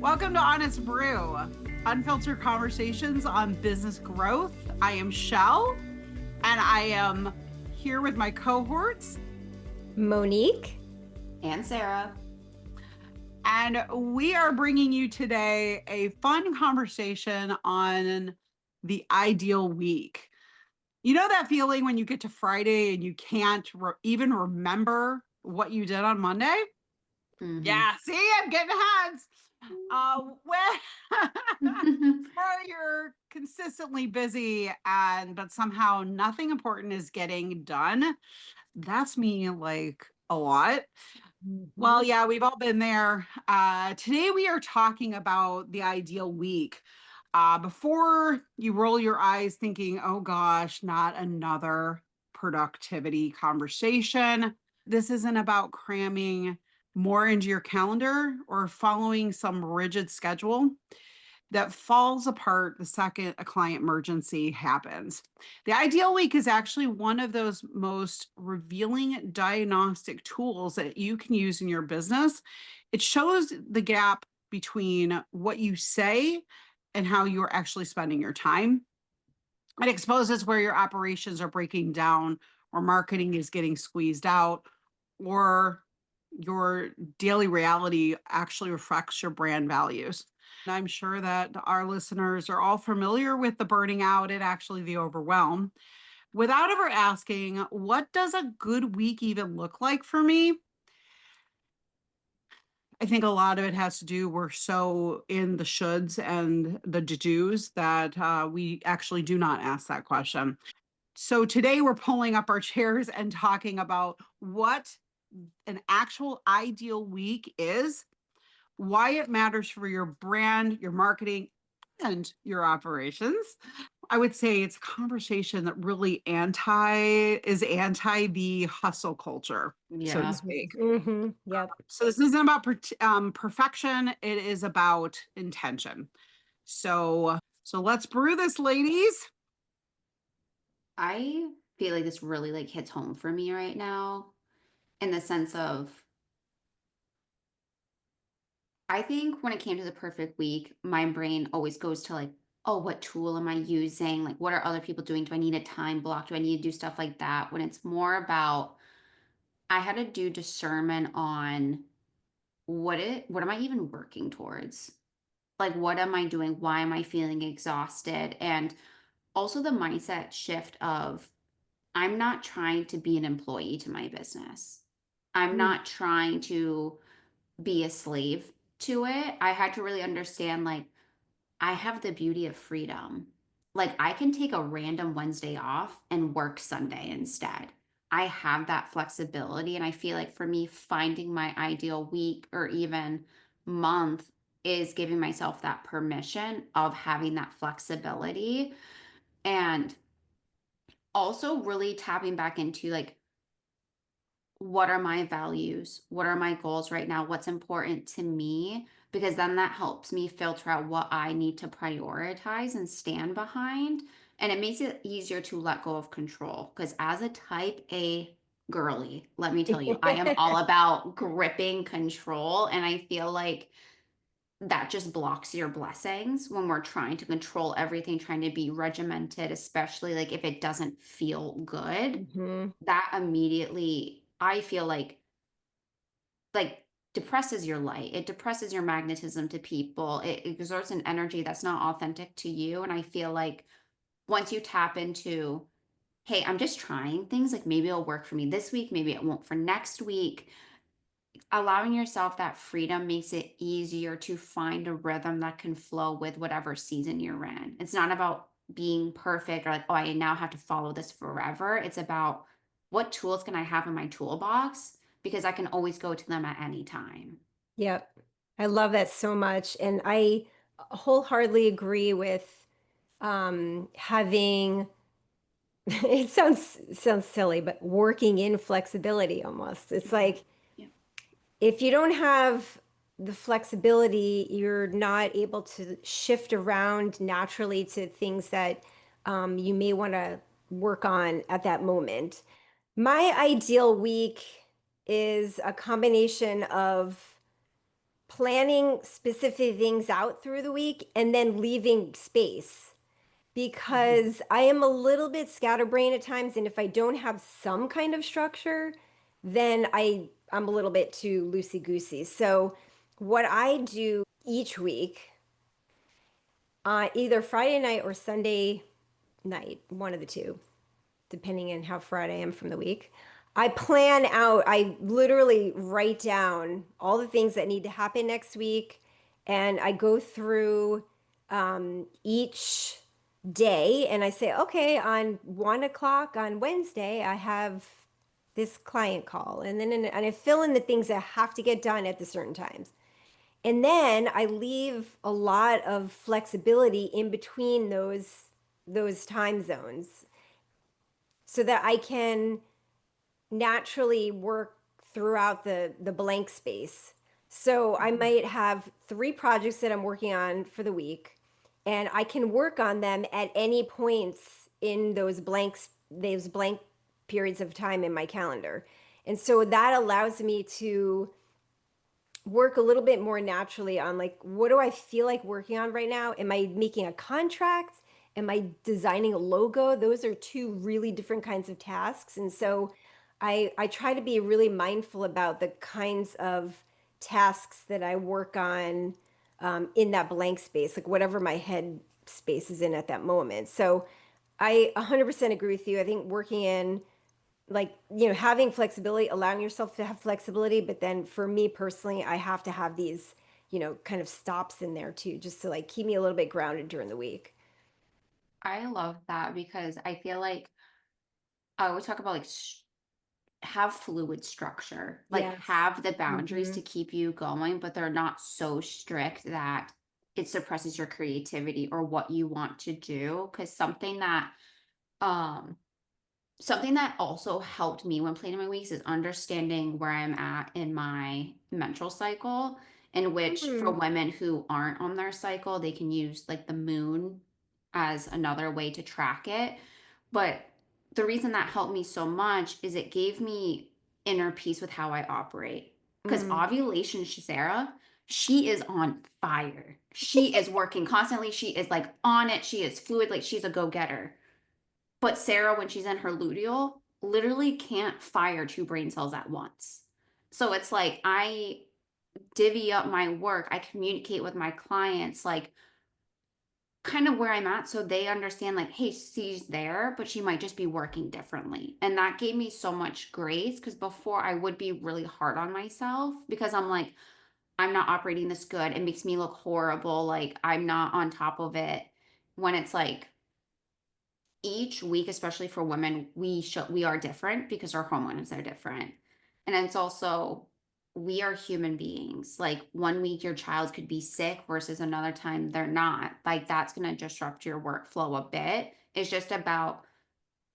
Welcome to Honest Brew, unfiltered conversations on business growth. I am Cheale, and I am here with my cohorts, Monique and Sarah. And we are bringing you today a fun conversation on the ideal week. You know that feeling when you get to Friday and you can't even remember what you did on Monday? Mm-hmm. Yeah, see, I'm getting hands. Where you're consistently busy but somehow nothing important is getting done. That's me like a lot. Well, yeah, we've all been there. Today we are talking about the ideal week. Before you roll your eyes thinking, oh gosh, not another productivity conversation. This isn't about cramming more into your calendar or following some rigid schedule that falls apart the second a client emergency happens. The ideal week is actually one of those most revealing diagnostic tools that you can use in your business. It shows the gap between what you say and how you're actually spending your time. It exposes where your operations are breaking down, or marketing is getting squeezed out, or your daily reality actually reflects your brand values. I'm sure that our listeners are all familiar with the burning out and actually the overwhelm. Without ever asking, what does a good week even look like for me? I think a lot of it has to do, we're so in the shoulds and the to-dos that we actually do not ask that question. So today we're pulling up our chairs and talking about what an actual ideal week is, why it matters for your brand, your marketing, and your operations. I would say it's a conversation that really anti the hustle culture, so to Yeah. speak. Yep. So this isn't about perfection. It is about intention. So let's brew this, ladies. I feel like this really hits home for me right now in the sense of I think when it came to the perfect week, my brain always goes to oh, what tool am I using? Like, what are other people doing? Do I need a time block? Do I need to do stuff like that? When it's more about I had to do discernment on what am I even working towards? Like, what am I doing? Why am I feeling exhausted? And also the mindset shift of I'm not trying to be an employee to my business. I'm not trying to be a slave to it. I had to really understand I have the beauty of freedom. Like I can take a random Wednesday off and work Sunday instead. I have that flexibility. And I feel like for me, finding my ideal week or even month is giving myself that permission of having that flexibility. And also really tapping back into what are my values? What are my goals right now? What's important to me? Because then that helps me filter out what I need to prioritize and stand behind. And it makes it easier to let go of control. Because as a type A girly, let me tell you, I am all about gripping control. And I feel like that just blocks your blessings when we're trying to control everything, trying to be regimented, especially if it doesn't feel good. That immediately I feel like depresses your light. It depresses your magnetism to people. It exerts an energy that's not authentic to you. And I feel like once you tap into, hey, I'm just trying things, maybe it'll work for me this week, maybe it won't for next week. Allowing yourself that freedom makes it easier to find a rhythm that can flow with whatever season you're in. It's not about being perfect or oh, I now have to follow this forever. It's about what tools can I have in my toolbox because I can always go to them at any time. Yep. I love that so much. And I wholeheartedly agree with having it sounds silly, but working in flexibility almost. It's like Yeah. if you don't have the flexibility, you're not able to shift around naturally to things that you may want to work on at that moment. My ideal week is a combination of planning specific things out through the week and then leaving space because I am a little bit scatterbrained at times. And if I don't have some kind of structure, then I'm a little bit too loosey goosey. So, what I do each week, either Friday night or Sunday night, one of the two, depending on how fried I am from the week. I plan out, I literally write down all the things that need to happen next week. And I go through each day and I say, okay, on 1 o'clock on Wednesday, I have this client call. And then and I fill in the things that have to get done at the certain times. And then I leave a lot of flexibility in between those time zones so that I can naturally work throughout the blank space. So I might have 3 projects that I'm working on for the week, and I can work on them at any points in those blank periods of time in my calendar. And so that allows me to work a little bit more naturally on like what do I feel like working on right now? Am I making a contract? Am I designing a logo? Those are 2 really different kinds of tasks. And so I try to be really mindful about the kinds of tasks that I work on in that blank space, like whatever my head space is in at that moment. So I 100% agree with you. I think working in like having flexibility, allowing yourself to have flexibility, but then for me personally, I have to have these kind of stops in there too, just to like keep me a little bit grounded during the week. I love that because I feel like I always talk about like have fluid structure, like Yes. have the boundaries Hmm. to keep you going, but they're not so strict that it suppresses your creativity or what you want to do. Because um something that also helped me when planning my weeks is understanding where I'm at in my menstrual cycle, in which for Hmm. women who aren't on their cycle, they can use like the moon as another way to track it. But the reason that helped me so much is it gave me inner peace with how I operate. Because Mm. ovulation, Sarah, she is on fire. She is working constantly. She is like on it. She is fluid, like she's a go getter. But Sarah, when she's in her luteal, literally can't fire 2 brain cells at once. So it's like I divvy up my work, I communicate with my clients, like kind of where I'm at so they understand, like, hey, she's there, but she might just be working differently. And that gave me so much grace because before I would be really hard on myself because I'm like, I'm not operating this good. It makes me look horrible. Like, I'm not on top of it. When it's like, each week, especially for women, we are different because our hormones are different. And it's also we are human beings. Like 1 week your child could be sick versus another time they're not. Like that's going to disrupt your workflow a bit. It's just about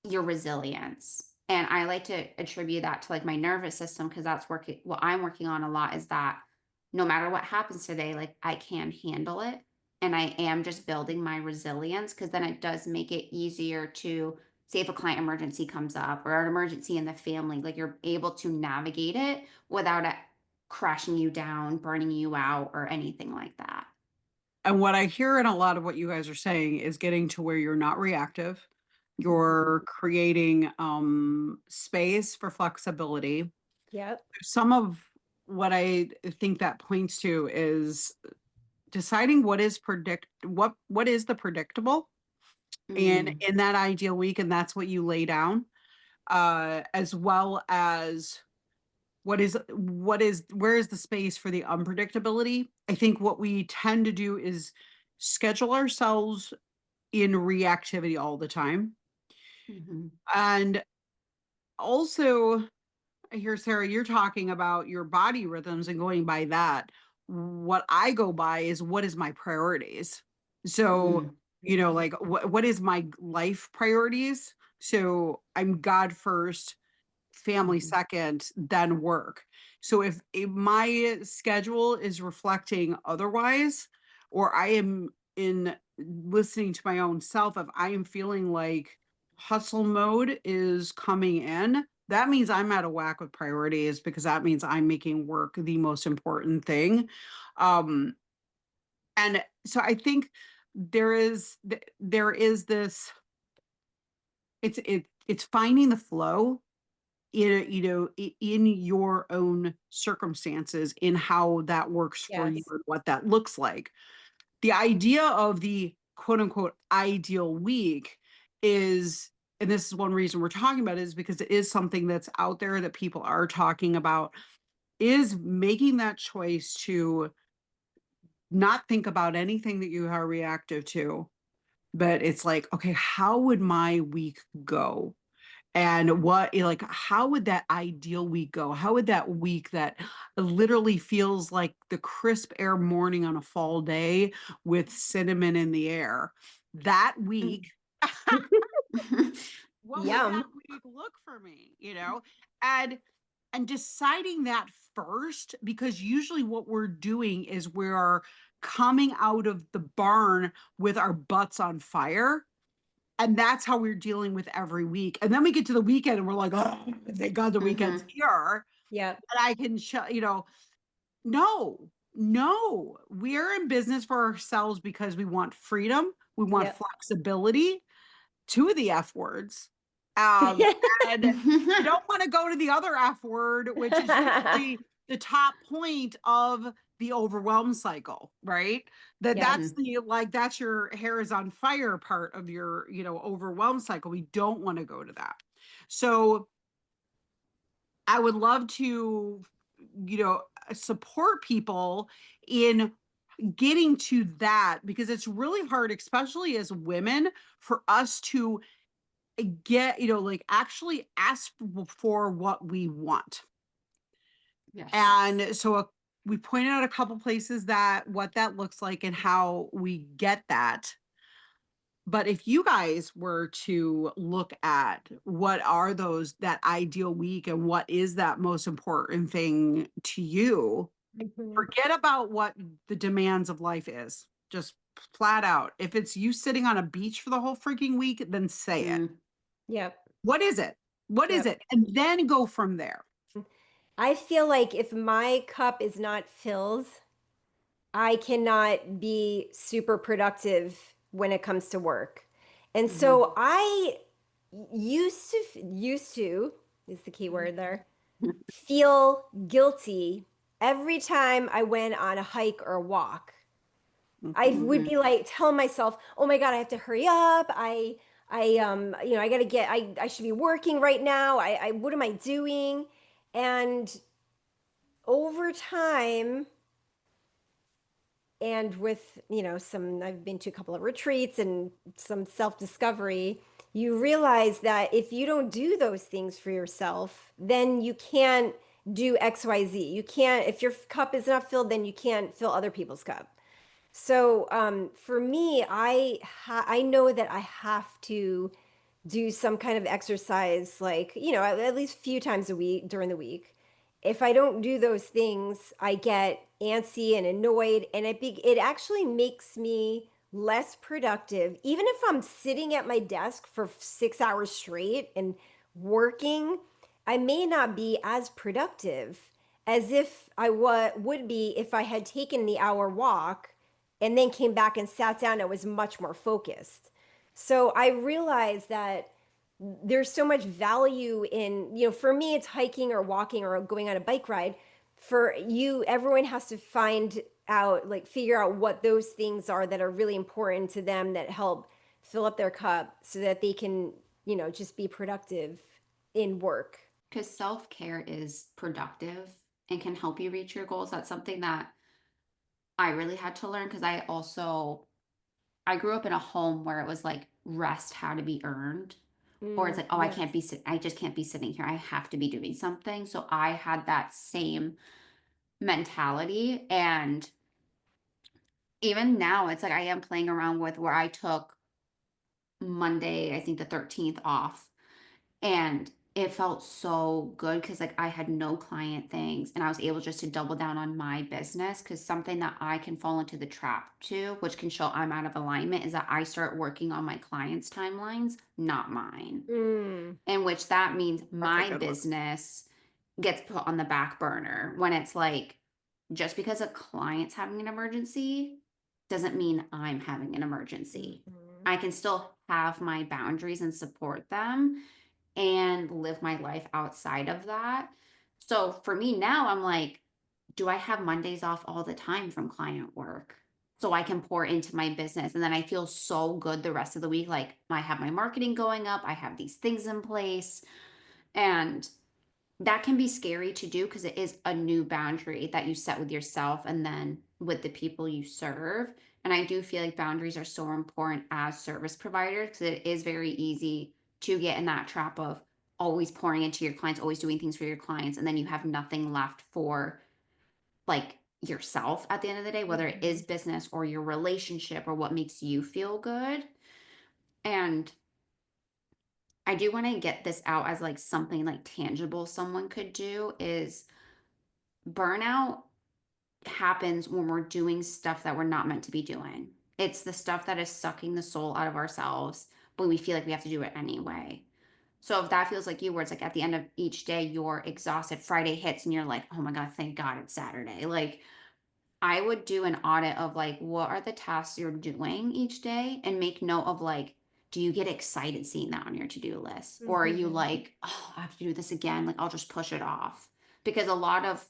your resilience. And I like to attribute that to like my nervous system because that's working what I'm working on a lot is that no matter what happens today, like I can handle it. And I am just building my resilience because then it does make it easier to say if a client emergency comes up or an emergency in the family, like you're able to navigate it without it crashing you down, burning you out, or anything like that. And what I hear in a lot of what you guys are saying is getting to where you're not reactive. Mhm. You're creating space for flexibility. Yep. Some of what I think that points to is deciding what is the predictable and Mm, in that ideal week, and that's what you lay down, as well as what is where is the space for the unpredictability. I think what we tend to do is schedule ourselves in reactivity all the time. mhm, And also, I hear Sarah, you're talking about your body rhythms and going by that. What I go by is what is my priorities. So, mm, like what is my life priorities? So I'm God first, family mhm, second, then work. So if my schedule is reflecting otherwise, or I am in listening to my own self, if I am feeling like hustle mode is coming in, that means I'm out of whack with priorities because that means I'm making work the most important thing. Um, and so I think there is this, it's finding the flow in, in your own circumstances, in how that works for you Yes. and what that looks like. The idea of the quote unquote ideal week is, and this is one reason we're talking about it, is because it is something that's out there that people are talking about, is making that choice to not think about anything that you are reactive to, but it's like, okay, how would my week go? And what, like, how would that ideal week go? How would that week that literally feels like the crisp air morning on a fall day with cinnamon in the air, that week, what would that Yum. week look for me, and deciding that first, because usually what we're doing is we're coming out of the barn with our butts on fire, and that's how we're dealing with every week. And then we get to the weekend and we're like, oh, thank God the weekend's Mhm. here, Yep. and I can no, no, we're in business for ourselves because we want freedom, we want Yep. flexibility, two of the F words. And we don't want to go to the other F word, which is usually the top point of the overwhelm cycle, right? Yep. That's the, like, that's your hair is on fire part of your, overwhelm cycle. We don't want to go to that. So I would love to, support people in getting to that, because it's really hard, especially as women, for us to get, like, actually ask for what we want. Yes. And so we pointed out a couple places that what that looks like and how we get that. But if you guys were to look at what are those, that ideal week, and what is that most important thing to you, Mhm. forget about what the demands of life is. Just flat out. If it's you sitting on a beach for the whole freaking week, then say it. Mm. Yep. What is it? What is Yep. it? And then go from there. I feel like if my cup is not filled, I cannot be super productive when it comes to work. And Mhm. so I used to is the key word there, feel guilty every time I went on a hike or a walk. I Mhm. would Mhm. be like telling myself, "Oh my God, I have to hurry up. I gotta get. I should be working right now. what am I doing?" And over time, and with some, I've been to a couple of retreats and some self-discovery, you realize that if you don't do those things for yourself, then you can't do XYZ. You can't, if your cup is not filled, then you can't fill other people's cup. So for me, I know that I have to do some kind of exercise, like at least a few times a week during the week. If I don't do those things, I get antsy and annoyed, and it actually makes me less productive. Even if I'm sitting at my desk for 6 hours straight and working, I may not be as productive as if I would be if I had taken the hour walk and then came back and sat down and was much more focused. So I realized that there's so much value in, for me, it's hiking or walking or going on a bike ride. For you, everyone has to find out, like, figure out what those things are that are really important to them that help fill up their cup so that they can, just be productive in work. Because self-care is productive and can help you reach your goals. That's something that I really had to learn because I grew up in a home where it was like rest had to be earned. Or it's like, oh, Yes. I just can't be sitting here. I have to be doing something. So I had that same mentality. And even now, it's like I am playing around with where I took Monday, I think the 13th off. And it felt so good because like I had no client things and I was able just to double down on my business because something that I can fall into the trap to, which can show I'm out of alignment, is that I start working on my clients' timelines, not mine. Mm, In which that means That's a my good one. business gets put on the back burner when it's like just because a client's having an emergency doesn't mean I'm having an emergency. mhm, I can still have my boundaries and support them and live my life outside of that. So for me now, I'm like, do I have Mondays off all the time from client work? So I can pour into my business. And then I feel so good the rest of the week. Like I have my marketing going up, I have these things in place. And that can be scary to do because it is a new boundary that you set with yourself and then with the people you serve. And I do feel like boundaries are so important as service providers because it is very easy to get in that trap of always pouring into your clients, always doing things for your clients, and then you have nothing left for like yourself at the end of the day, whether it is mhm. business or your relationship or what makes you feel good. And I do want to get this out as like something like tangible someone could do is burnout happens when we're doing stuff that we're not meant to be doing. It's the stuff that is sucking the soul out of ourselves, but we feel like we have to do it anyway. So if that feels like you, where it's like at the end of each day, you're exhausted, Friday hits and you're like, oh my God, thank God it's Saturday. Like, I would do an audit of like, what are the tasks you're doing each day and make note of like, do you get excited seeing that on your to do list? Or are you Mhm. like, oh, I have to do this again? Like, I'll just push it off. Because a lot of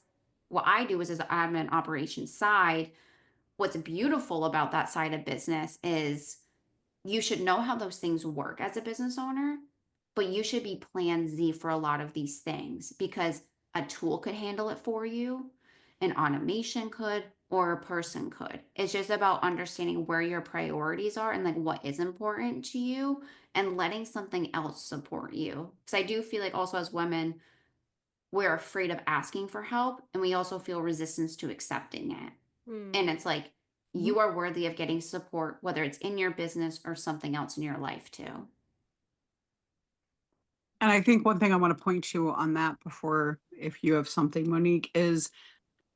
what I do is as an admin operations side, what's beautiful about that side of business is you should know how those things work as a business owner, but you should be plan Z for a lot of these things because a tool could handle it for you, an automation could, or a person could. It's just about understanding where your priorities are and like what is important to you and letting something else support you. Because I do feel like also as women, we're afraid of asking for help and we also feel resistance to accepting it. Mm. And it's like, Mhm. you are worthy of getting support, whether it's in your business or something else in your life too. And I think one thing I want to point to on that before, if you have something, Monique, is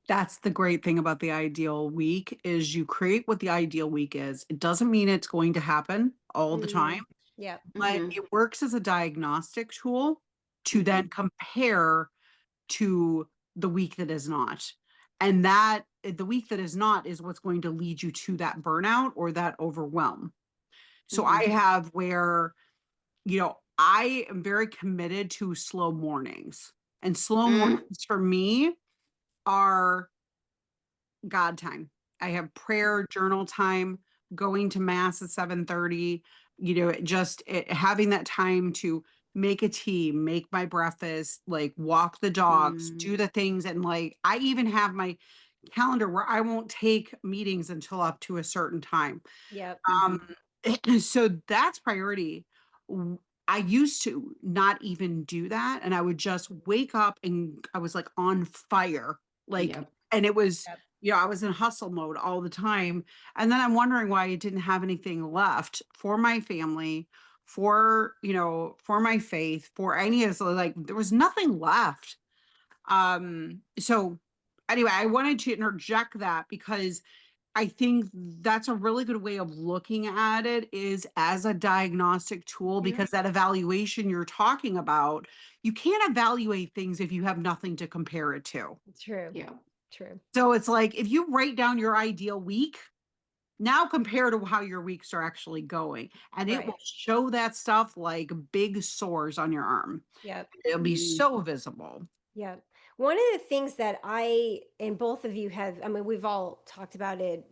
that's the great thing about the ideal week is you create what the ideal week is. It doesn't mean it's going to happen all the time, Mm. Yep. but Mm-hmm. it works as a diagnostic tool to Mm-hmm. then compare to the week that is not. And that the week that is not is what's going to lead you to that burnout or that overwhelm. So I Mm-hmm. have where, I am very committed to slow mornings. And slow Mm-hmm. mornings for me are God time. I have prayer journal time, going to mass at 7:30, having that time to make a tea, make my breakfast, like walk the dogs, Mm-hmm. do the things. And like I even have my calendar where I won't take meetings until up to a certain time. Yep. Mm-hmm. Um, so that's priority. W- I used to not even do that. And I would just wake up and I was like on fire. Like, Yep. and it was, Yep. I was in hustle mode all the time. And then I'm wondering why I didn't have anything left for my family, for my faith, for any of like there was nothing left. So anyway, I wanted to interject that because I think that's a really good way of looking at it is as a diagnostic tool Mhm. because that evaluation you're talking about, you can't evaluate things if you have nothing to compare it to. True. Yep. True. So it's like if you write down your ideal week, now compare to how your weeks are actually going, and it will Right. show that stuff like big sores on your arm. Yep. It'll be Mm-hmm. so visible. Yep. One of the things that I and both of you have, I mean, we've all talked about it,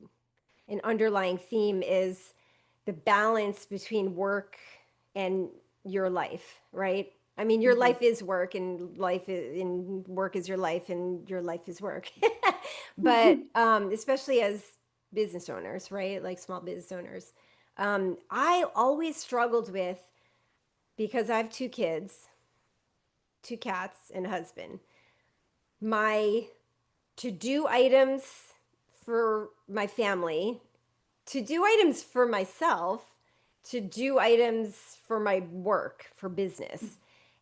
an underlying theme is the balance between work and your life, right? I mean, your Mm-hmm. life is work and work is your life and your life is work. But especially as business owners, right? Like small business owners. I always struggled with because I have two kids, two cats and a husband. My to do items for my family, to do items for myself, to do items for my work, for business.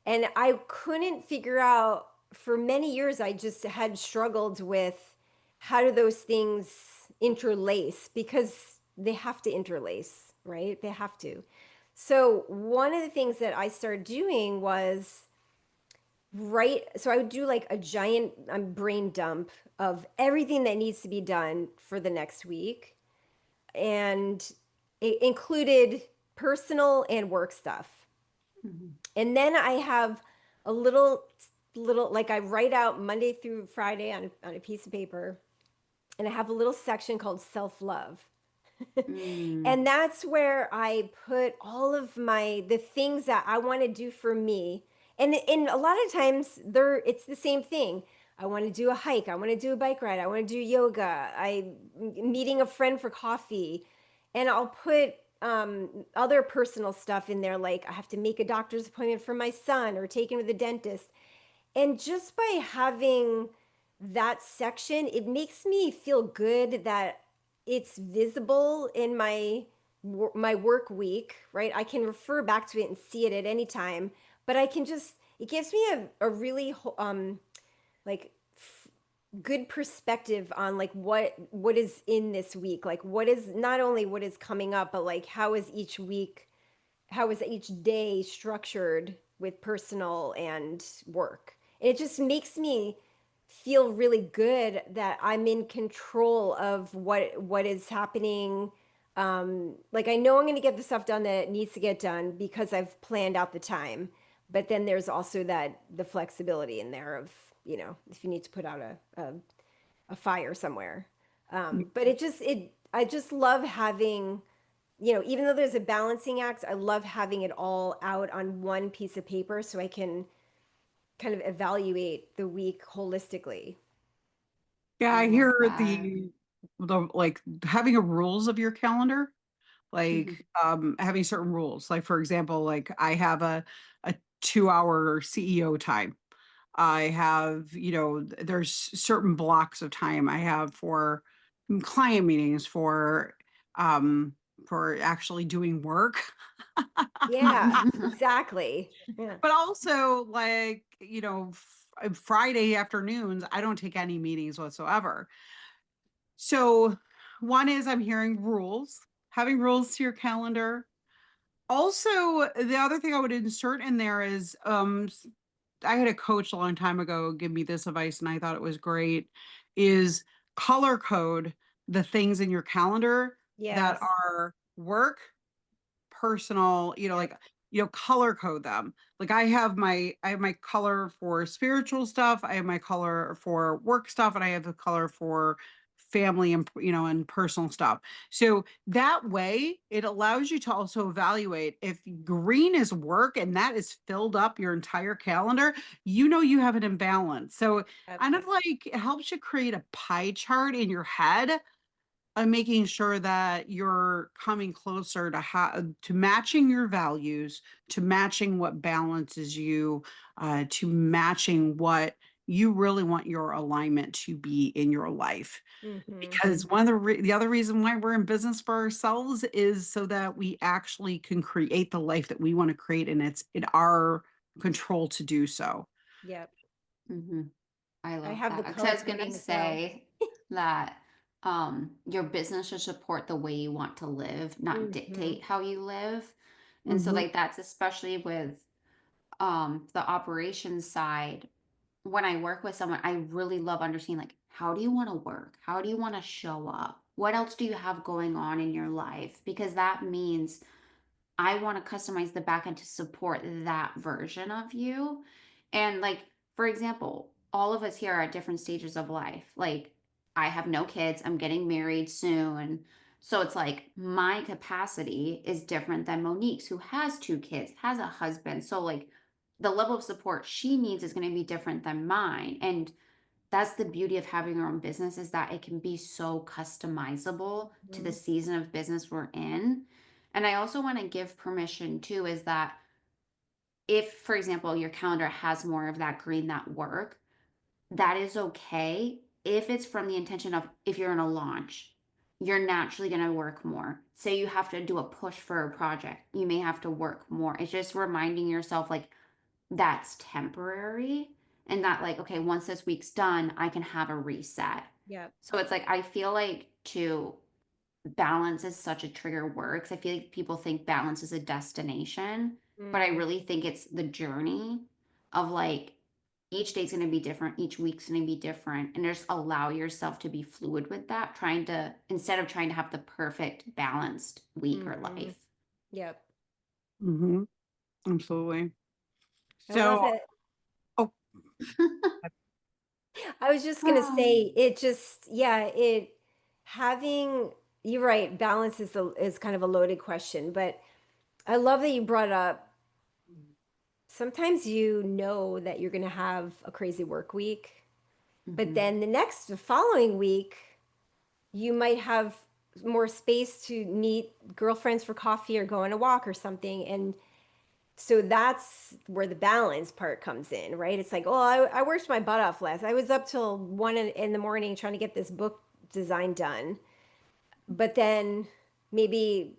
And I couldn't figure out, for many years, I just had struggled with how do those things interlace, because they have to interlace, right? They have to. So one of the things that I started doing was, right, so I would do like a giant brain dump of everything that needs to be done for the next week. And it included personal and work stuff. Mhm. And then I have a little like I write out Monday through Friday on a piece of paper, and I have a little section called self-love. Mm. And that's where I put all of the things that I want to do for me. And a lot of times it's the same thing. I want to do a hike, I want to do a bike ride, I want to do yoga, I meeting a friend for coffee. And I'll put other personal stuff in there, like I have to make a doctor's appointment for my son or take him to the dentist. And just by having that section, it makes me feel good that it's visible in my work week, right? I can refer back to it and see it at any time, but I can just, it gives me a really like good perspective on like what is in this week, like what is, not only what is coming up, but like how is each week, how is each day structured with personal and work. And it just makes me feel really good that I'm in control of what is happening. Like I know I'm going to get the stuff done that needs to get done because I've planned out the time. But then there's also the flexibility in there of, if you need to put out a fire somewhere. But I just love having, even though there's a balancing act, I love having it all out on one piece of paper so I can kind of evaluate the week holistically. Yeah, I I love hear that. the like having a rules of your calendar, Mhm. like having certain rules. Like for example, like I have a 2 hour CEO time. I have, there's certain blocks of time I have for client meetings, for actually doing work. Yeah, exactly. Yeah. But also like, Friday afternoons, I don't take any meetings whatsoever. So one is I'm hearing rules, having rules to your calendar. Also, the other thing I would insert in there is I had a coach a long time ago give me this advice and I thought it was great is color code the things in your calendar that Yes. are work, personal, Yep. like, color code them. Like I have my color for spiritual stuff, I have my color for work stuff, and I have the color for family and and personal stuff. So that way it allows you to also evaluate if green is work and that is filled up your entire calendar, you have an imbalance. So Yep. kind of like it helps you create a pie chart in your head, making sure that you're coming closer to matching your values, to matching what balances you, to matching what you really want your alignment to be in your life. Mm-hmm. Because one of the other reason why we're in business for ourselves is so that we actually can create the life that we want to create, and it's in our control to do so. Yep. Mhm. I I love have the that because I color was gonna coding as well. say that your business should support the way you want to live, not Mm-hmm. dictate how you live. And so Mhm. like that's especially with the operations side. When I work with someone, I really love understanding like how do you want to work? How do you want to show up? What else do you have going on in your life? Because that means I want to customize the backend to support that version of you. And like, for example, all of us here are at different stages of life. Like, I have no kids, I'm getting married soon. So it's like my capacity is different than Monique's, who has two kids, has a husband. So, like, the level of support she needs is going to be different than mine. And that's the beauty of having your own business is that it can be so customizable to the Mm-hmm. season of business we're in. And I also want to give permission too is that if, for example, your calendar has more of that green that work, that is okay if it's from the intention of if you're in a launch, you're naturally going to work more. Say you have to do a push for a project, you may have to work more. It's just reminding yourself like that's temporary, and that like, okay, once this week's done, I can have a reset. Yep. So it's like I feel like to balance is such a trigger word 'cause I feel like people think balance is a destination, but I Mm, really think it's the journey of like each day's going to be different, each week's going to be different, and just allow yourself to be fluid with that, trying to instead of trying to have the perfect balanced week or mhm. life. Yep. Hmm. Absolutely. I love So, it. oh, I was just gonna Um, say it just yeah, it having you're right, balance is kind of a loaded question, but I love that you brought up sometimes you know that you're gonna have a crazy work week, but mhm, then the following week, you might have more space to meet girlfriends for coffee or go on a walk or something. And so that's where the balance part comes in, right? It's like, oh, I worked my butt off last. I was up till 1 in the morning trying to get this book design done. But then maybe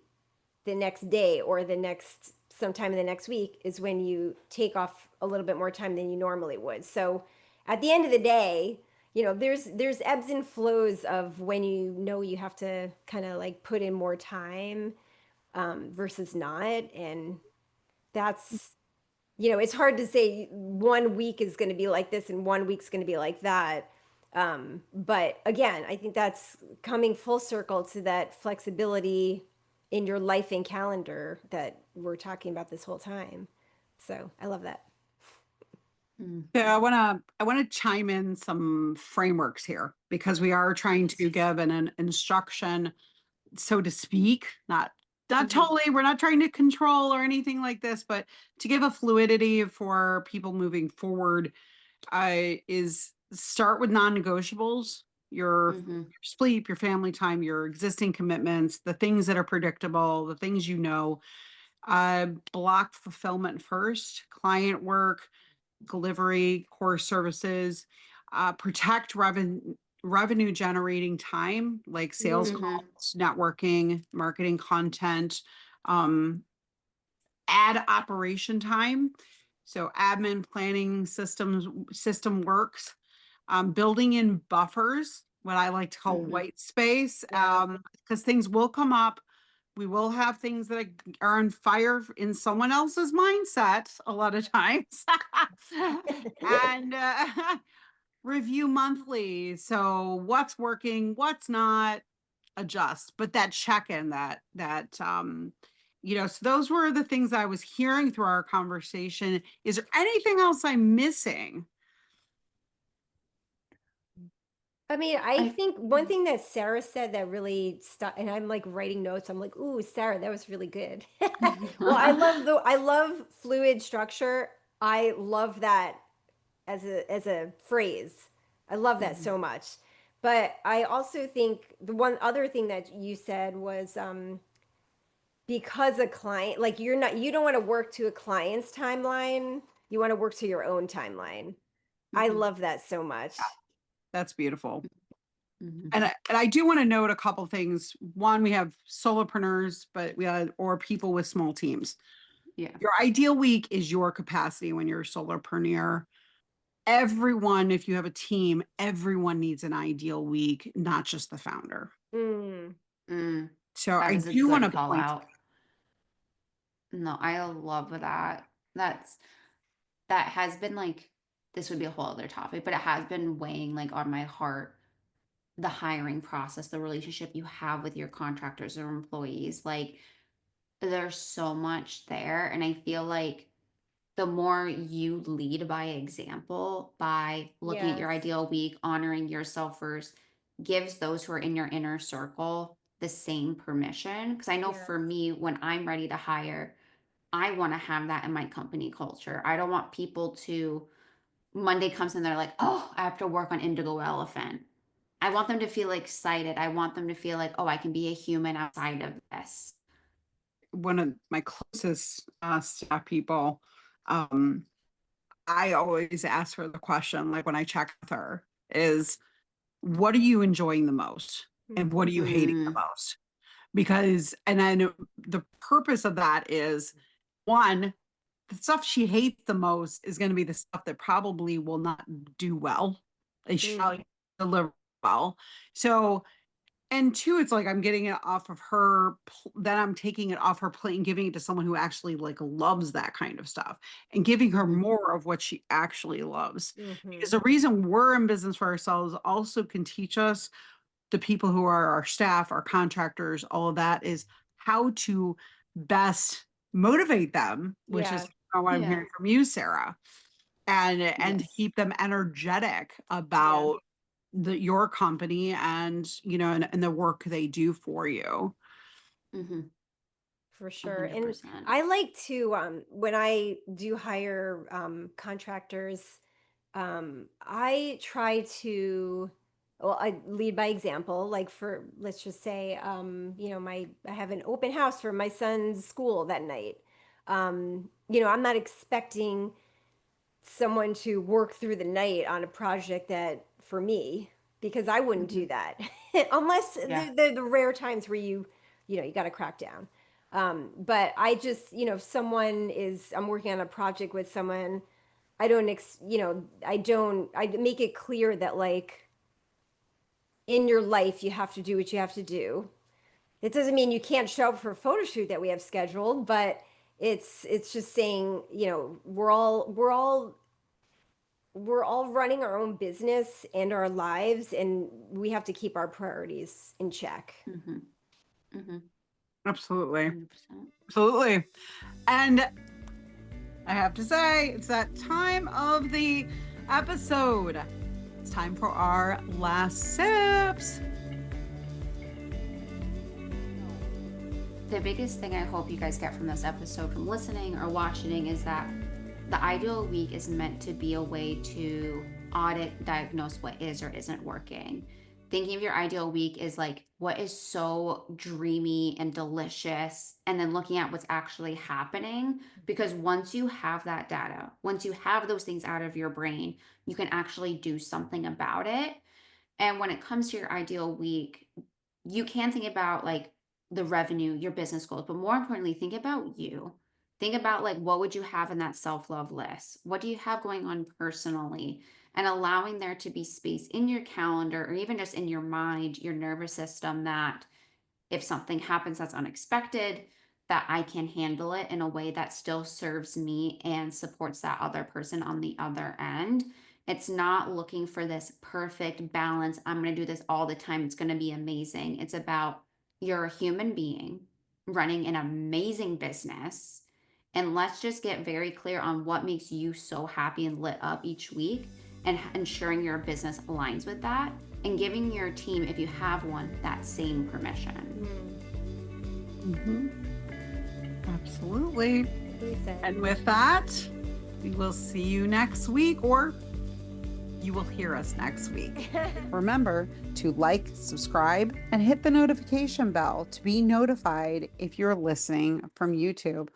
the next day or the next sometime in the next week is when you take off a little bit more time than you normally would. So at the end of the day, there's ebbs and flows of when you know you have to kind of like put in more time versus not. And that's it's hard to say 1 week is going to be like this and 1 week's going to be like that. But again, I think that's coming full circle to that flexibility in your life and calendar that we're talking about this whole time. So I love that. yeah, mhm. I wanna chime in some frameworks here because we are trying to give an instruction, so to speak, not Mhm, totally, we're not trying to control or anything like this, but to give a fluidity for people moving forward, is start with non-negotiables, your mhm, sleep, your family time, your existing commitments, the things that are predictable, the things you know. Block fulfillment first, client work, delivery, core services, protect revenue generating time like sales mhm, calls, networking, marketing content, um, add operation time. So admin planning system works, building in buffers, what I like to call mhm. white space, Yeah. because things will come up. We will have things that are on fire in someone else's mindset a lot of times. And review monthly. So what's working, what's not, adjust. But that check-in, so those were the things I was hearing through our conversation. Is there anything else I'm missing? I mean, I I think one thing that Sarah said that really stuck, and I'm like writing notes. I'm like, "Ooh, Sarah, that was really good." Well, I love fluid structure. I love that as a phrase. I love that Mhm, so much. But I also think the one other thing that you said was because a client, like you don't want to work to a client's timeline. You want to work to your own timeline. I mhm, love that so much. That's beautiful. mhm. And I do want to note a couple things. One, we have solopreneurs, but or people with small teams. Yeah. Your ideal week is your capacity when you're a solopreneur. Everyone, if you have a team, everyone needs an ideal week, not just the founder. Mm, Mm, So that I is a do want good to call point, out. No, I love that. That has been like this would be a whole other topic, but it has been weighing like on my heart the hiring process, the relationship you have with your contractors or employees. Like there's so much there. And I feel like the more you lead by example, by looking at yes, your ideal week, honoring yourself first, gives those who are in your inner circle the same permission. Because I know yes. for me, when I'm ready to hire, I want to have that in my company culture. I don't want people to Monday comes and they're like, oh, I have to work on Indigo Elephant. I want them to feel excited. I want them to feel like, oh, I can be a human outside of this. one of my closest staff people, um, I always ask her the question, like when I check with her, is what are you enjoying the most? And what are you hating the Mm, most? Because, and then the purpose of that is one, the stuff she hates the most is going to be the stuff that probably will not do well. They shall deliver well. So, and two, it's like I'm getting it off of her, then I'm taking it off her plate and giving it to someone who actually like loves that kind of stuff and giving her more of what she actually loves. Because the reason we're in business for ourselves also can teach us, the people who are our staff, our contractors, all of that, is how to best motivate them, which is Yeah. what I'm Yeah. hearing from you, Sarah, and to Yes. keep them energetic Yeah. about your company and and the work they do for you. Mm-hmm. For sure. And 100%. I like to, when I do hire contractors, I try to, well, I lead by example. Like for, let's just say, I have an open house for my son's school that night. I'm not expecting someone to work through the night on a project that for me, because I wouldn't Mm-hmm. do that unless Yeah. the rare times where you got to crack down. But I just, if someone is, I'm working on a project with someone, I make it clear that like in your life, you have to do what you have to do. It doesn't mean you can't show up for a photo shoot that we have scheduled, but it's just saying, we're all running our own business and our lives, and we have to keep our priorities in check. Mm-hmm. Mm-hmm. Absolutely. 100%. Absolutely. And I have to say, it's that time of the episode. It's time for our last sips. The biggest thing I hope you guys get from this episode, from listening or watching, is that the ideal week is meant to be a way to audit, diagnose what is or isn't working. Thinking of your ideal week is like what is so dreamy and delicious, and then looking at what's actually happening. Because once you have that data, once you have those things out of your brain, you can actually do something about it. And when it comes to your ideal week, you can think about like the revenue, your business goals, but more importantly, think about you. Think about like what would you have in that self-love list? What do you have going on personally? And allowing there to be space in your calendar or even just in your mind, your nervous system, that if something happens that's unexpected, that I can handle it in a way that still serves me and supports that other person on the other end. It's not looking for this perfect balance. I'm going to do this all the time. It's going to be amazing. It's about, you're a human being running an amazing business. And let's just get very clear on what makes you so happy and lit up each week, and ensuring your business aligns with that, and giving your team, if you have one, that same permission. Absolutely. We said. And with that, we will see you next week, or you will hear us next week. Remember to like, subscribe, and hit the notification bell to be notified if you're listening from YouTube.